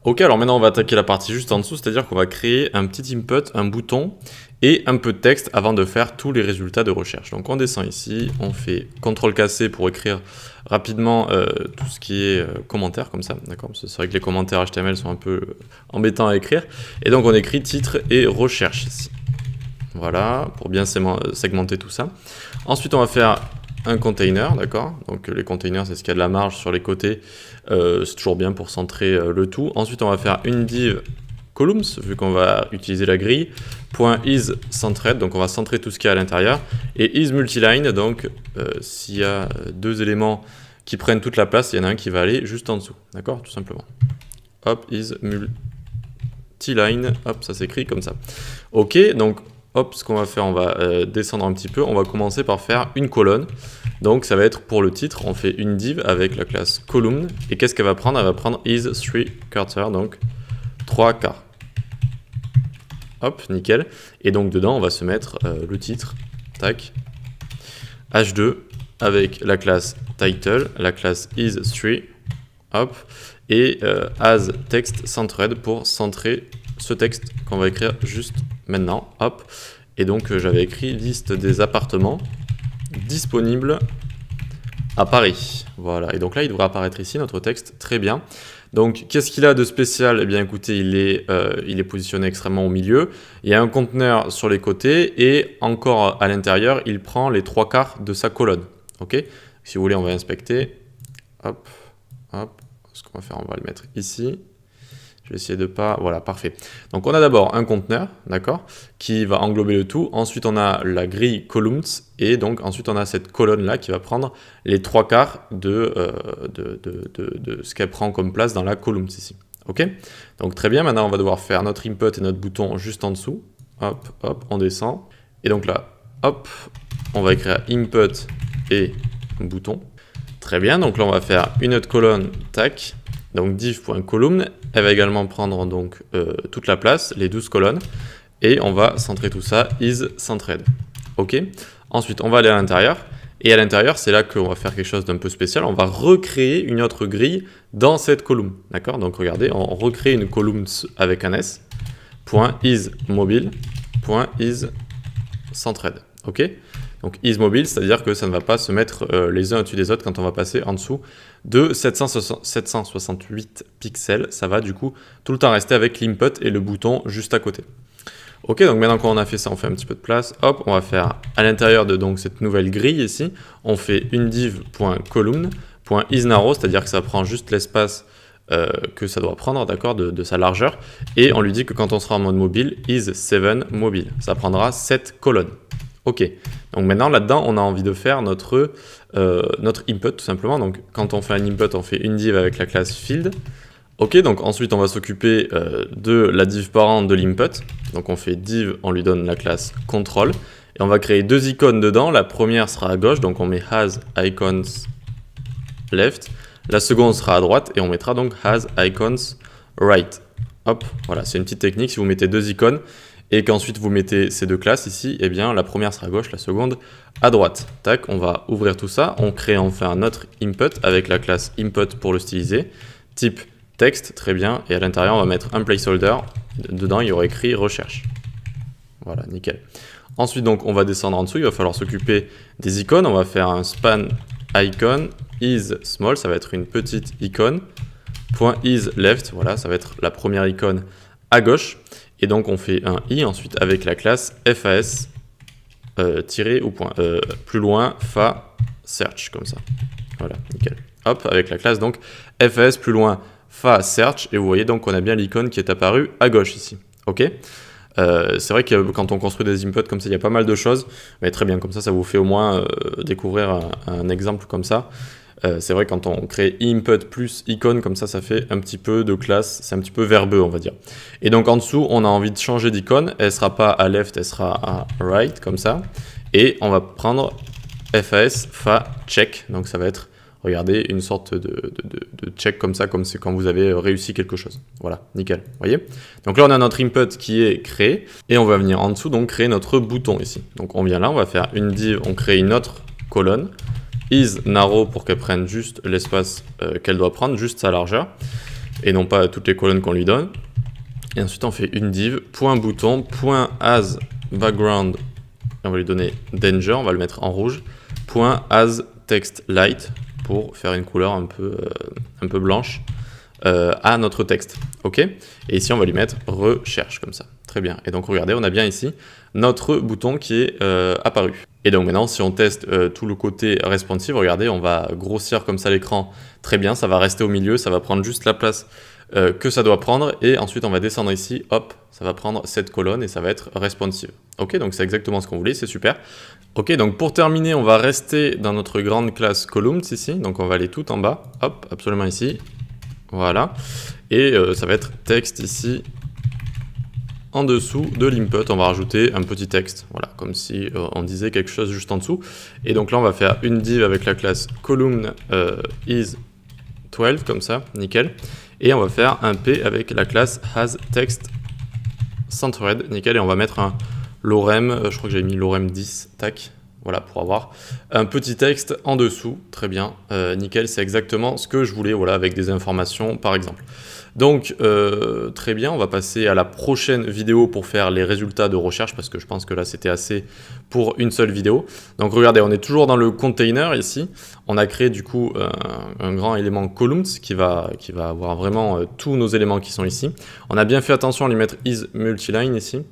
Ok, alors maintenant on va attaquer la partie juste en dessous, c'est-à-dire qu'on va créer un petit input, un bouton et un peu de texte avant de faire tous les résultats de recherche. Donc on descend ici, on fait CTRL-C pour écrire rapidement tout ce qui est commentaires comme ça, d'accord? C'est vrai que les commentaires HTML sont un peu embêtants à écrire. Et donc on écrit titre et recherche ici. Voilà, pour bien segmenter tout ça. Ensuite on va faire un container, d'accord? Donc les containers, c'est ce qu'il y a de la marge sur les côtés. C'est toujours bien pour centrer le tout. Ensuite, on va faire une div columns, vu qu'on va utiliser la grille. .isCentred, donc on va centrer tout ce qu'il y a à l'intérieur. Et isMultiline, donc s'il y a deux éléments qui prennent toute la place, il y en a un qui va aller juste en dessous, d'accord? Tout simplement. Hop, isMultiline, hop, ça s'écrit comme ça. Ok, donc hop, ce qu'on va faire, on va descendre un petit peu. On va commencer par faire une colonne. Donc ça va être pour le titre, on fait une div avec la classe column. Et qu'est-ce qu'elle va prendre? Elle va prendre is3quarter, donc 3 quarts. Hop, nickel. Et donc dedans, on va se mettre le titre. Tac. H2 avec la classe title, la classe is3. Hop. Et as text centered pour centrer ce texte qu'on va écrire juste maintenant. Hop. Et donc j'avais écrit liste des appartements disponibles à Paris. Voilà. Et donc là, il devrait apparaître ici notre texte. Très bien. Donc, qu'est-ce qu'il a de spécial? Eh bien, écoutez, il est positionné extrêmement au milieu. Il y a un conteneur sur les côtés et encore à l'intérieur, il prend les 3 quarts de sa colonne. Ok? Si vous voulez, on va inspecter. Hop, hop. Ce qu'on va faire, on va le mettre ici. Je vais essayer de pas... Voilà, parfait. Donc, on a d'abord un conteneur, d'accord, qui va englober le tout. Ensuite, on a la grille columns. Et donc, ensuite, on a cette colonne-là qui va prendre les 3 quarts de ce qu'elle prend comme place dans la columns ici. OK? Donc, très bien. Maintenant, on va devoir faire notre input et notre bouton juste en dessous. Hop, hop, on descend. Et donc là, hop, on va écrire input et bouton. Très bien. Donc là, on va faire une autre colonne, tac. Donc div.column, elle va également prendre donc toute la place, les 12 colonnes, et on va centrer tout ça, isCentred. Ok. Ensuite, on va aller à l'intérieur, et à l'intérieur, c'est là qu'on va faire quelque chose d'un peu spécial, on va recréer une autre grille dans cette column. D'accord? Donc regardez, on recrée une column avec un S, .isMobile, .isCentred. Ok? Donc isMobile, c'est-à-dire que ça ne va pas se mettre les uns au-dessus des autres quand on va passer en dessous de 768 pixels. Ça va du coup tout le temps rester avec l'input et le bouton juste à côté. Ok, donc maintenant qu'on a fait ça, on fait un petit peu de place. Hop, on va faire à l'intérieur de donc, cette nouvelle grille ici, on fait une div.column.isNarrow, c'est-à-dire que ça prend juste l'espace que ça doit prendre, d'accord, de sa largeur. Et on lui dit que quand on sera en mode mobile, is7mobile. Ça prendra 7 colonnes. Ok, donc maintenant là-dedans, on a envie de faire notre input tout simplement. Donc quand on fait un input, on fait une div avec la classe field. Ok, donc ensuite on va s'occuper de la div parent de l'input. Donc on fait div, on lui donne la classe control. Et on va créer deux icônes dedans. La première sera à gauche, donc on met has icons left. La seconde sera à droite et on mettra donc has icons right. Hop, voilà, c'est une petite technique. Si vous mettez deux icônes, et qu'ensuite vous mettez ces deux classes ici, eh bien la première sera à gauche, la seconde à droite. Tac, on va ouvrir tout ça, on crée enfin notre input avec la classe input pour le styliser, type texte, très bien, et à l'intérieur on va mettre un placeholder, dedans il y aura écrit recherche. Voilà, nickel. Ensuite donc on va descendre en dessous, il va falloir s'occuper des icônes, on va faire un span icon, is small, ça va être une petite icône, .is left, voilà, ça va être la première icône à gauche. Et donc on fait un i ensuite avec la classe fas tiré ou point plus loin fa search comme ça. Voilà, nickel. Hop, avec la classe donc fas plus loin fa search et vous voyez donc qu'on a bien l'icône qui est apparue à gauche ici. Ok. C'est vrai que quand on construit des inputs comme ça, il y a pas mal de choses, mais très bien, comme ça vous fait au moins découvrir un exemple comme ça. C'est vrai quand on crée input plus icône comme ça fait un petit peu de classe, c'est un petit peu verbeux on va dire. Et donc en dessous on a envie de changer d'icône, elle sera pas à left, elle sera à right comme ça. Et on va prendre fas fa check, donc ça va être, regardez, une sorte de check comme ça, comme c'est quand vous avez réussi quelque chose. Voilà, nickel, vous voyez. Donc là on a notre input qui est créé et on va venir en dessous donc créer notre bouton ici. Donc on vient là, on va faire une div, on crée une autre colonne. Is narrow pour qu'elle prenne juste l'espace qu'elle doit prendre, juste sa largeur. et non pas toutes les colonnes qu'on lui donne. Et ensuite, on fait une div, .bouton, .as background, on va lui donner danger, on va le mettre en rouge, .as text light, pour faire une couleur un peu blanche à notre texte. Ok. Et ici, on va lui mettre recherche, comme ça. Très bien. Et donc, regardez, on a bien ici notre bouton qui est apparu. Et donc maintenant, si on teste tout le côté responsive, regardez, on va grossir comme ça l'écran. Très bien, ça va rester au milieu, ça va prendre juste la place que ça doit prendre, et ensuite on va descendre ici, hop, ça va prendre cette colonne et ça va être responsive. Ok, donc c'est exactement ce qu'on voulait, c'est super. Ok, donc pour terminer, on va rester dans notre grande classe columns ici, donc on va aller tout en bas, hop, absolument ici, voilà, et ça va être texte ici, en dessous de l'input, on va rajouter un petit texte, voilà, comme si on disait quelque chose juste en dessous, et donc là on va faire une div avec la classe column is 12, comme ça, nickel. Et on va faire un P avec la classe hasTextCentered, nickel, et on va mettre un lorem, je crois que j'avais mis lorem 10, tac, voilà, pour avoir un petit texte en dessous, très bien, nickel, c'est exactement ce que je voulais, voilà, avec des informations par exemple. Donc, très bien, on va passer à la prochaine vidéo pour faire les résultats de recherche, parce que je pense que là, c'était assez pour une seule vidéo. Donc, regardez, on est toujours dans le container ici. On a créé du coup un grand élément columns qui va avoir vraiment tous nos éléments qui sont ici. On a bien fait attention à lui mettre is multiline ici,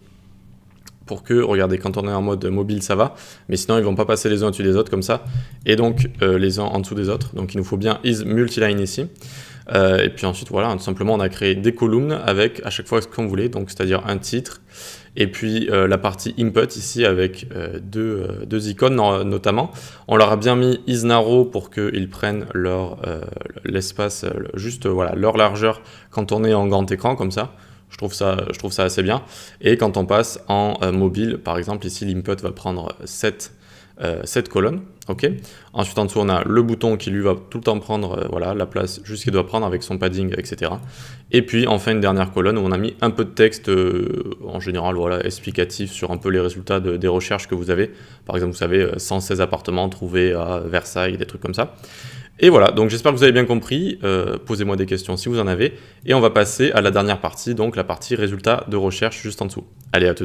pour que, regardez, quand on est en mode mobile, ça va, mais sinon, ils vont pas passer les uns au-dessus des autres comme ça, et donc les uns en dessous des autres. Donc, il nous faut bien is multiline ici. Et puis ensuite, voilà, tout simplement, on a créé des columns avec à chaque fois ce qu'on voulait, donc c'est-à-dire un titre, et puis la partie input ici avec deux icônes notamment. On leur a bien mis isNarrow pour qu'ils prennent l'espace, juste voilà, leur largeur quand on est en grand écran comme ça. Je trouve ça assez bien. Et quand on passe en mobile, par exemple, ici l'input va prendre cette colonne, ok. Ensuite en dessous on a le bouton qui lui va tout le temps prendre voilà, la place juste qu'il doit prendre avec son padding, etc. Et puis enfin une dernière colonne où on a mis un peu de texte en général, voilà, explicatif sur un peu les résultats des recherches que vous avez. Par exemple, vous savez, 116 appartements trouvés à Versailles, des trucs comme ça. Et voilà, donc j'espère que vous avez bien compris, posez-moi des questions si vous en avez, et on va passer à la dernière partie, donc la partie résultats de recherche juste en dessous. Allez, à tout de suite.